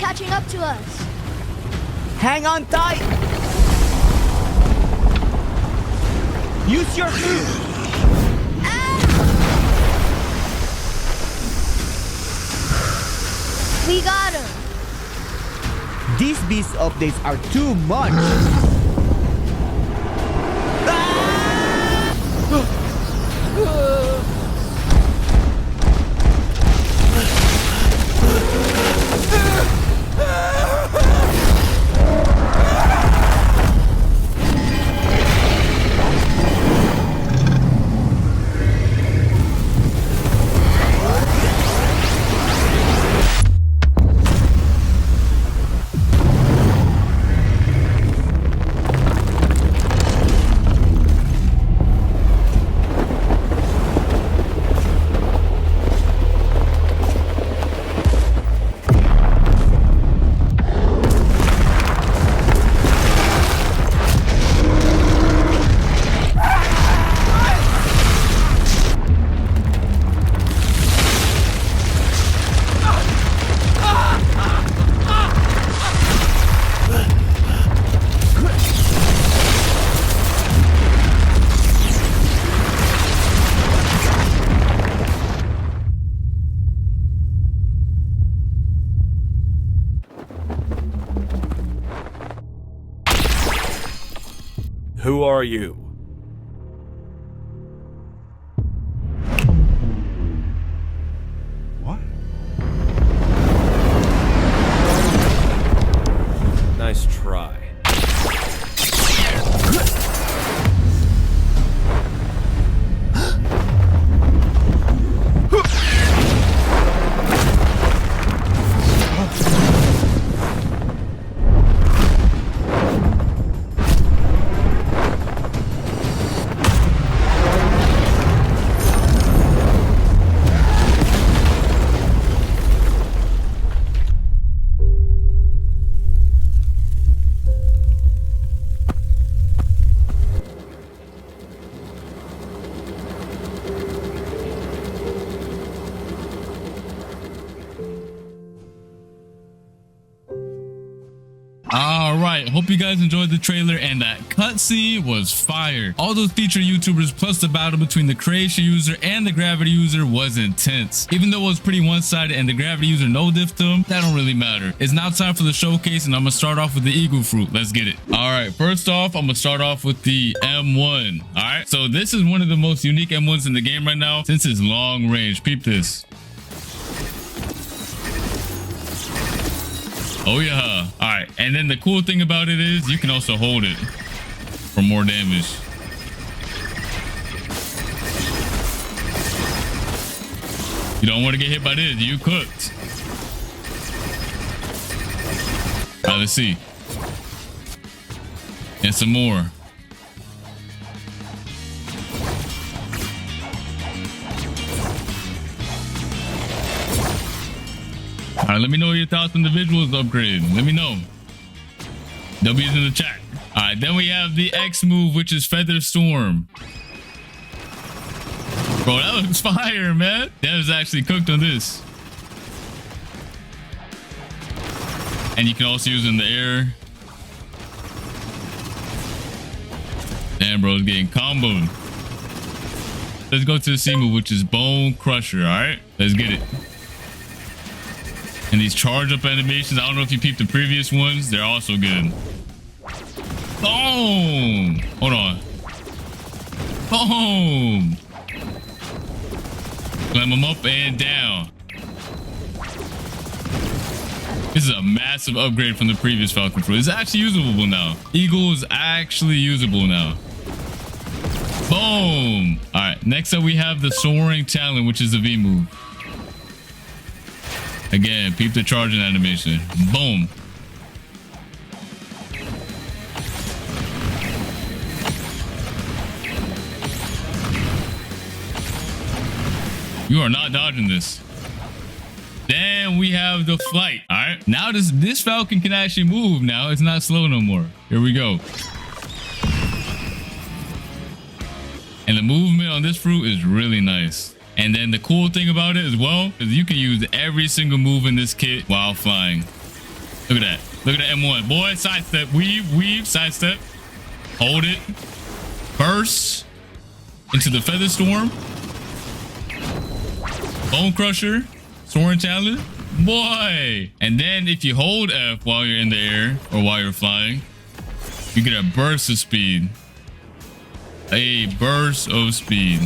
catching up to us. Hang on tight. Use your fruit. We got him. These beast updates are too much. Who are you? What? Nice try. Alright, hope you guys enjoyed the trailer, and that cutscene was fire. All those featured YouTubers plus the battle between the creation user and the gravity user was intense. Even though it was pretty one-sided and the gravity user no-diffed them, that don't really matter. It's now time for the showcase, and I'm gonna start off with the eagle fruit. Let's get it. Alright, first off, I'm gonna start off with the M1. Alright, so this is one of the most unique M1s in the game right now since it's long range. Peep this. Oh yeah. All right, and then the cool thing about it is you can also hold it for more damage. You don't want to get hit by this. You cooked. All right, let's see. And some more. All right, let me know your thoughts on the visuals upgrade. Let me know. W's in the chat. All right, then we have the X move, which is Feather Storm. Bro, that looks fire, man. That was actually cooked on this. And you can also use it in the air. Damn, bro, it's getting comboed. Let's go to the C move, which is Bone Crusher. All right, let's get it. And these charge up animations, I don't know if you peeped the previous ones, they're also good. Boom! Hold on. Boom! Climb them up and down. This is a massive upgrade from the previous Falcon Fruit. It's actually usable now. Eagle is actually usable now. Boom! All right, next up we have the Soaring Talon, which is the V move. Again, peep the charging animation. Boom. You are not dodging this. Then we have the flight. All right. Now this Falcon can actually move now. It's not slow no more. Here we go. And the movement on this fruit is really nice. And then the cool thing about it as well is you can use every single move in this kit while flying. Look at that. Look at that M1. Boy, sidestep. Weave, sidestep. Hold it. Burst into the Feather Storm. Bone Crusher. Soaring Challenge. Boy. And then if you hold F while you're in the air or while you're flying, you get a burst of speed. A burst of speed.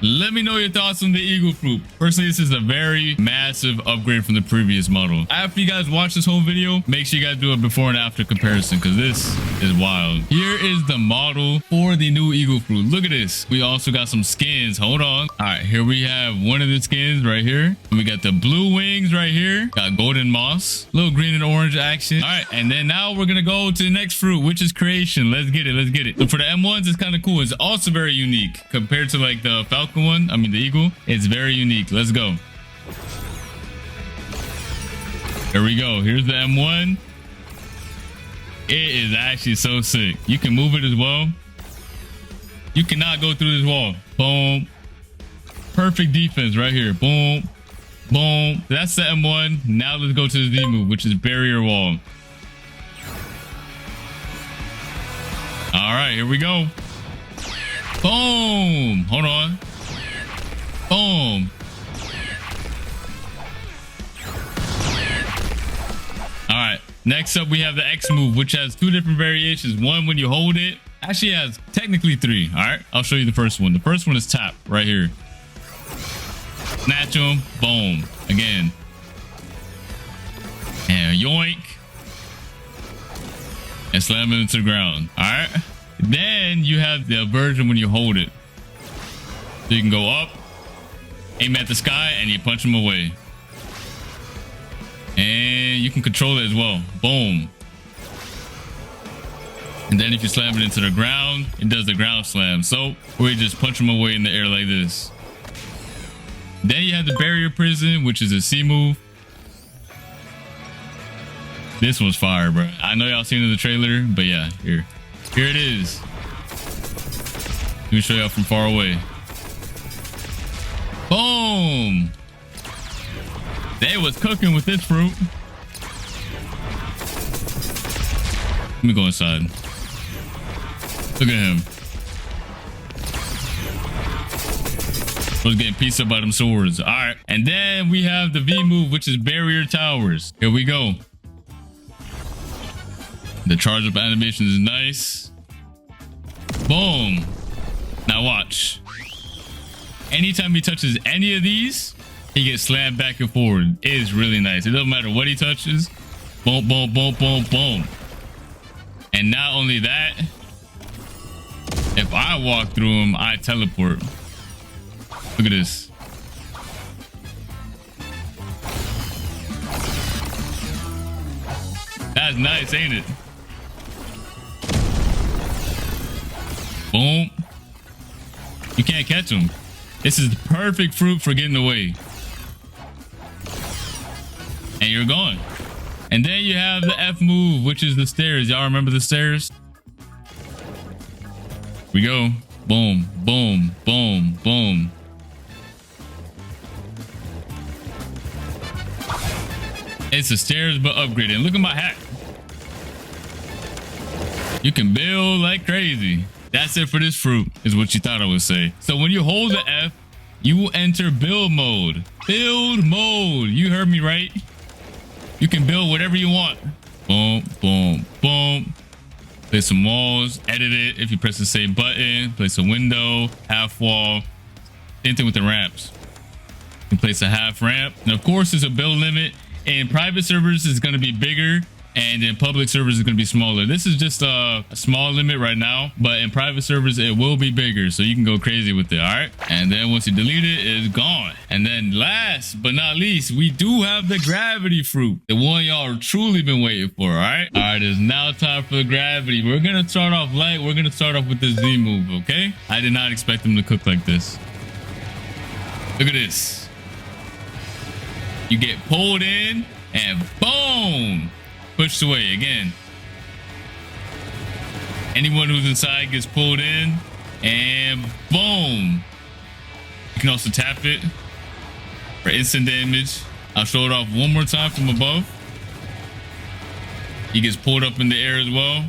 Let me know your thoughts on the Eagle Fruit. Personally, this is a very massive upgrade from the previous model. After you guys watch this whole video, make sure you guys do a before and after comparison because this is wild. Here is the model for the new Eagle Fruit. Look at this. We also got some skins. Hold on. All right, here we have one of the skins right here. We got the blue wings right here. Got golden moss, little green and orange action. All right, and then now we're gonna go to the next fruit, which is creation. Let's get it. Let's get it. So for the M1s, it's kind of cool. It's also very unique compared to like the Falcon one. I mean the Eagle. It's very unique. Let's go. There we go. Here's the M1. It is actually so sick. You can move it as well. You cannot go through this wall. Boom. Perfect defense right here. Boom. Boom. That's the M1. Now let's go to the Z move, which is barrier wall. All right, here we go. Boom. Hold on. Boom. All right, next up we have the X move, which has two different variations. One when you hold it, actually has technically three. All right, I'll show you the first one. The first one is tap right here. Snatch him, boom, again. And yoink. And slam it into the ground. All right, then you have the version when you hold it. So you can go up, aim at the sky, and you punch them away. And you can control it as well. Boom. And then if you slam it into the ground, it does the ground slam. So we just punch them away in the air like this. Then you have the barrier prison, which is a C move. This one's fire, bro. I know y'all seen it in the trailer, but yeah, here it is. Let me show y'all from far away. Boom. They was cooking with this fruit. Let me go inside. Look at him. I was getting pieced up by them swords. All right. And then we have the V move, which is barrier towers. Here we go. The charge up animation is nice. Boom. Now watch. Anytime he touches any of these, he gets slammed back and forward. It is really nice. It doesn't matter what he touches. Boom, boom, boom, boom, boom. And not only that, if I walk through him, I teleport. Look at this. That's nice, ain't it? Boom. You can't catch him. This is the perfect fruit for getting away. And you're gone. And then you have the F move, which is the stairs. Y'all remember the stairs? We go. Boom, boom, boom, boom. It's the stairs, but upgraded. Look at my hat. You can build like crazy. That's it for this fruit, is what you thought I would say. So when you hold the F, you will enter build mode. Build mode. You heard me right. You can build whatever you want. Boom, boom, boom. Place some walls, edit it. If you press the same button, place a window, half wall. Same thing with the ramps. You can place a half ramp. And of course, there's a build limit. In private servers, it's going to be bigger. And in public servers, it's going to be smaller. This is just a small limit right now, but in private servers, it will be bigger. So you can go crazy with it. All right. And then once you delete it, it's gone. And then last but not least, we do have the gravity fruit, the one y'all truly been waiting for. All right. All right. It's now time for the gravity. We're going to start off light. We're going to start off with the Z move. Okay. I did not expect them to cook like this. Look at this. You get pulled in and boom. Pushed away again. Anyone who's inside gets pulled in and boom. You can also tap it for instant damage. I'll show it off one more time from above. He gets pulled up in the air as well.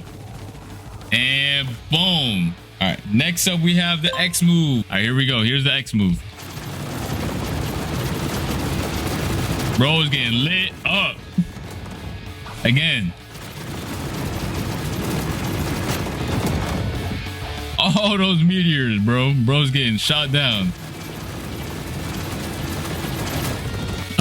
And boom. All right, next up we have the X move. All right, here we go. Here's the X move. Bro is getting lit up. Again. All those meteors, bro. Bro's getting shot down.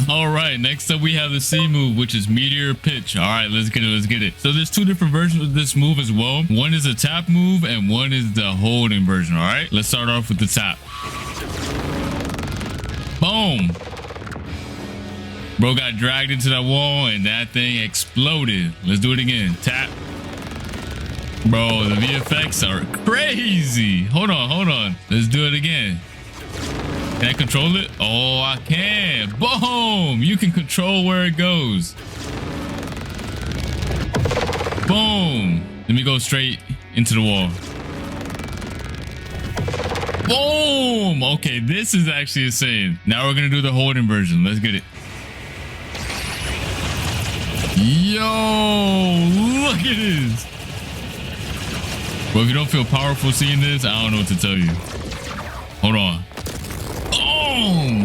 All right, next up we have the C move, which is meteor pitch. All right, let's get it. Let's get it. So there's two different versions of this move as well. One is a tap move and one is the holding version. All right, let's start off with the tap. Boom. Bro got dragged into that wall and that thing exploded. Let's do it again. Tap. Bro, the VFX are crazy. Hold on, hold on. Let's do it again. Can I control it? Oh, I can. Boom! You can control where it goes. Boom! Let me go straight into the wall. Boom! Okay, this is actually insane. Now we're gonna do the holding version. Let's get it. Yo! Look at this! Bro, if you don't feel powerful seeing this, I don't know what to tell you. Hold on. Boom!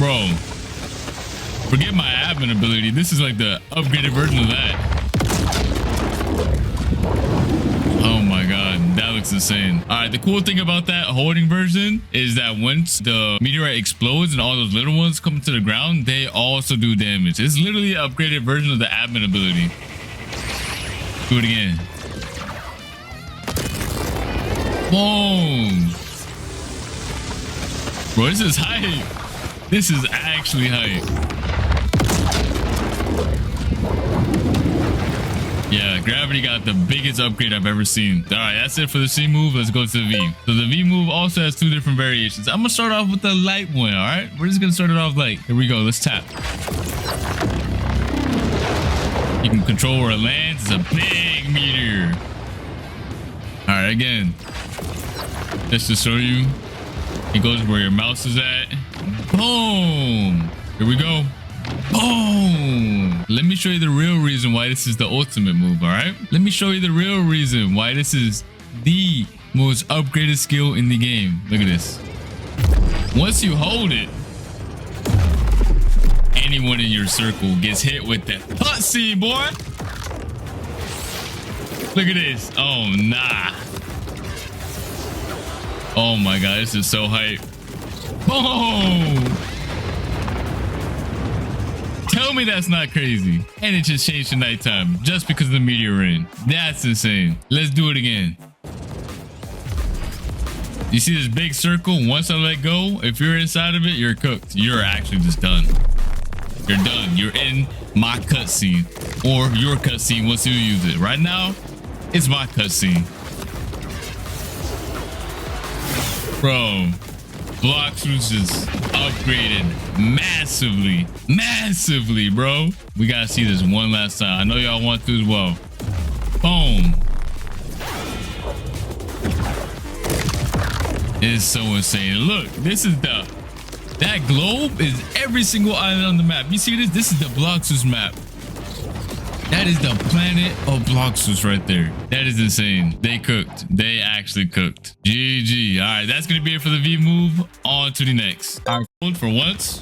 Bro, forget my admin ability. This is like the upgraded version of that. Oh my god, that looks insane. All right, the cool thing about that holding version is that once the meteorite explodes and all those little ones come to the ground, they also do damage. It's literally an upgraded version of the admin ability. Do it again. Boom! Bro, this is hype. This is actually hype. Yeah, gravity got the biggest upgrade I've ever seen. All right, that's it for the C move. Let's go to the V. So the V move also has two different variations. I'm gonna start off with the light one. All right, we're just gonna start it off light. Here we go. Let's tap. You can control where it lands. It's a big meteor. All right, again, just to show you. It goes where your mouse is at. Boom! Here we go. Boom! Let me show you the real reason why this is the ultimate move, all right? Let me show you the real reason why this is the most upgraded skill in the game. Look at this. Once you hold it, anyone in your circle gets hit with that cutscene, boy. Look at this. Oh, nah. Oh my god, this is so hype. Boom! Tell me that's not crazy. And it just changed to nighttime just because of the meteor rain. That's insane. Let's do it again. You see this big circle? Once I let go, if you're inside of it, you're cooked. You're actually just done. You're done. You're in my cutscene. Or your cutscene once you use it. Right now, it's my cutscene. Bro, Blox Fruit is upgraded massively, bro. We gotta see this one last time. I know y'all want to as well. Boom. It's so insane. Look, this is that globe is every single island on the map. You see this? This is the Blox Fruit map. That is the planet of Blox Fruit right there. That is insane. They cooked. They actually cooked. GG. All right, that's going to be it for the V move. On to the next. All right, for once.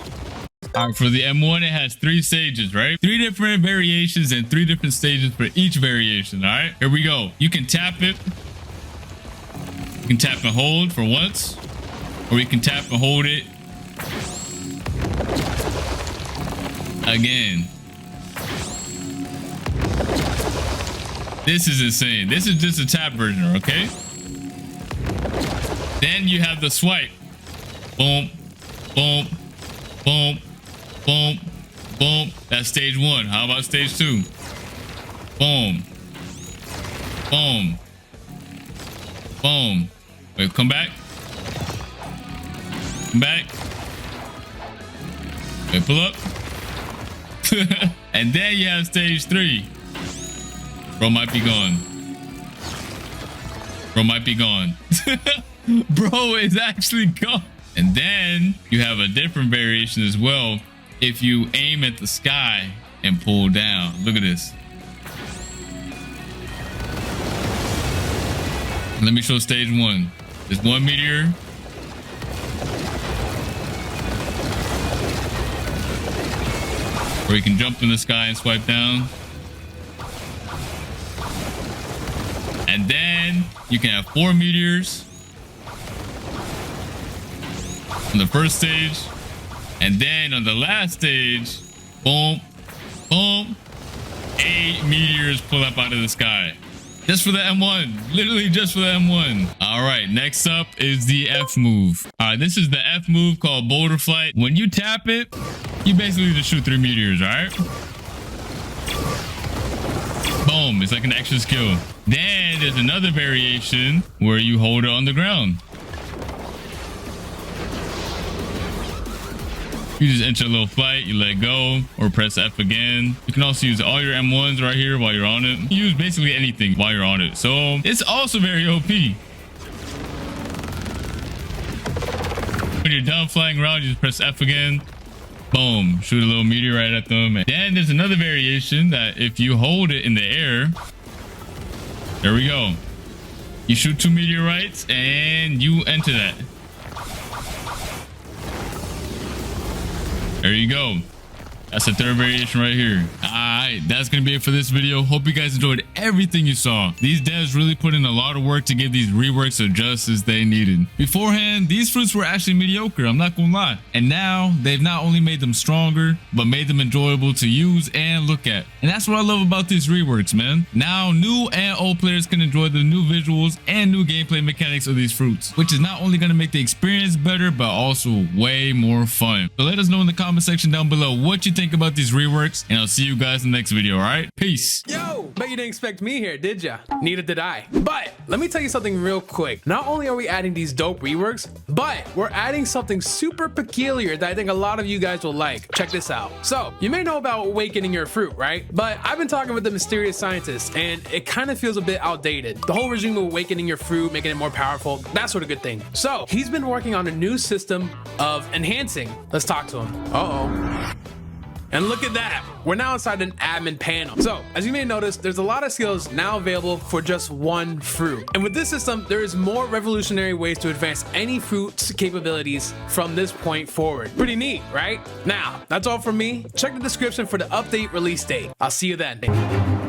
All right, for the M1, it has 3 stages, right? 3 different variations and 3 different stages for each variation, all right? Here we go. You can tap it. You can tap and hold for once. Or you can tap and hold it again. This is insane. This is just a tap version, okay? Then you have the swipe. Boom, boom, boom, boom, boom. That's stage 1. How about stage 2? Boom, boom, boom. Wait, come back. Come back. Wait, pull up. And then you have stage 3. Bro might be gone. Bro might be gone. Bro is actually gone. And then you have a different variation as well. If you aim at the sky and pull down. Look at this. Let me show stage 1. There's 1 meteor. Where you can jump in the sky and swipe down. And then you can have 4 meteors on the first stage. And then on the last stage, boom, boom, 8 meteors pull up out of the sky. Just for the M1. Literally just for the M1. All right, next up is the F move. All right, this is the F move called Boulder Flight. When you tap it, you basically just shoot 3 meteors, all right? Boom, it's like an extra skill. Then there's another variation where you hold it on the ground. You just enter a little flight, you let go, or press F again. You can also use all your M1s right here while you're on it. You use basically anything while you're on it. So it's also very OP. When you're done flying around, you just press F again. Boom, shoot a little meteor right at them. And then there's another variation that if you hold it in the air, there we go. You shoot 2 meteorites and you enter that. There you go. That's the third variation right here. All right, that's gonna be it for this video. Hope you guys enjoyed everything you saw. These devs really put in a lot of work to give these reworks the justice they needed. Beforehand, these fruits were actually mediocre, I'm not gonna lie. And now they've not only made them stronger, but made them enjoyable to use and look at. And that's what I love about these reworks, man. Now new and old players can enjoy the new visuals and new gameplay mechanics of these fruits, which is not only gonna make the experience better, but also way more fun. So let us know in the comment section down below what you think about these reworks, and I'll see you guys in the next video. All right, peace. Yo, bet you didn't expect me here, did ya? Neither did I. But let me tell you something real quick. Not only are we adding these dope reworks, but we're adding something super peculiar that I think a lot of you guys will like. Check this out. So you may know about awakening your fruit, right? But I've been talking with the mysterious scientist, and it kind of feels a bit outdated. The whole regime of awakening your fruit, making it more powerful, that sort of good thing. So he's been working on a new system of enhancing. Let's talk to him. Uh-oh. And look at that, we're now inside an admin panel. So as you may notice, there's a lot of skills now available for just one fruit. And with this system, there is more revolutionary ways to advance any fruit's capabilities from this point forward. Pretty neat, right? Now, that's all from me. Check the description for the update release date. I'll see you then.